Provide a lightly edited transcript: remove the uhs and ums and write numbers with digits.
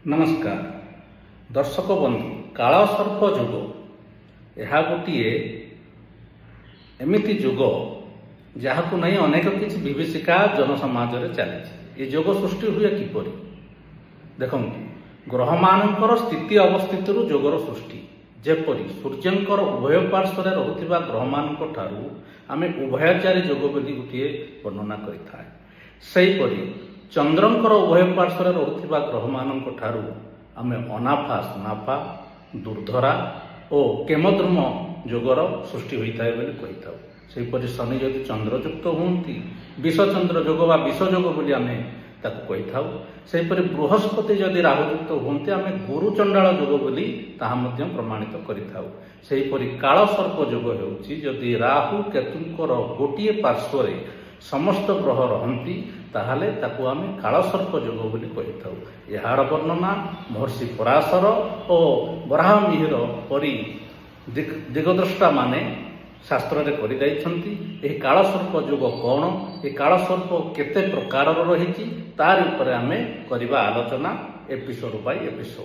नमस्कार दर्शक बंधु काल सर्प जोग यह गोटे एमती जोग जहाँ को नहीं अनेक किसी विभीषिका जनसमाज चली जोग सृष्टि हुए किपर देखु ग्रह मानकर स्थिति अवस्थित जोगर सृष्टि जेपरी सूर्यंकर उभय पार्श्व रुवा ग्रह मान आम उभयचारी जोग बोली गोटे वर्णना करें सेहीपरि चंद्रंकर उभय पार्श्व रुवा ग्रह मान आम अनाफा सुनाफा दुर्धरा और केमद्रुम जोगर सृष्टि होता है कही था। सेहीपरि शनि जदि चंद्रयुक्त होती विषचंद्र जोग व विषयोग बोली आम कही था। सेहीपरि बृहस्पति जदि राहुयुक्त होती आम गुरुचंडाल जोग बोली प्रमाणित करिथाउ। सेहीपरि काल सर्प जोग होउछि जदि राहु केतुंकर गोटिए पार्श्व समस्त ग्रह रहती ताहले ताकू आम काल सर्प जोग बोली कही था। यार वर्णना महर्षि पराशर और बराह मिहिर परी दिगद्रष्टा माने शास्त्र रे करि जाइछंती। एही काल सर्प जोग कौन ए काल सर्प केते प्रकार रही तार ऊपर आमे करिबा आलोचना एपिसोड बाय एपिसोड।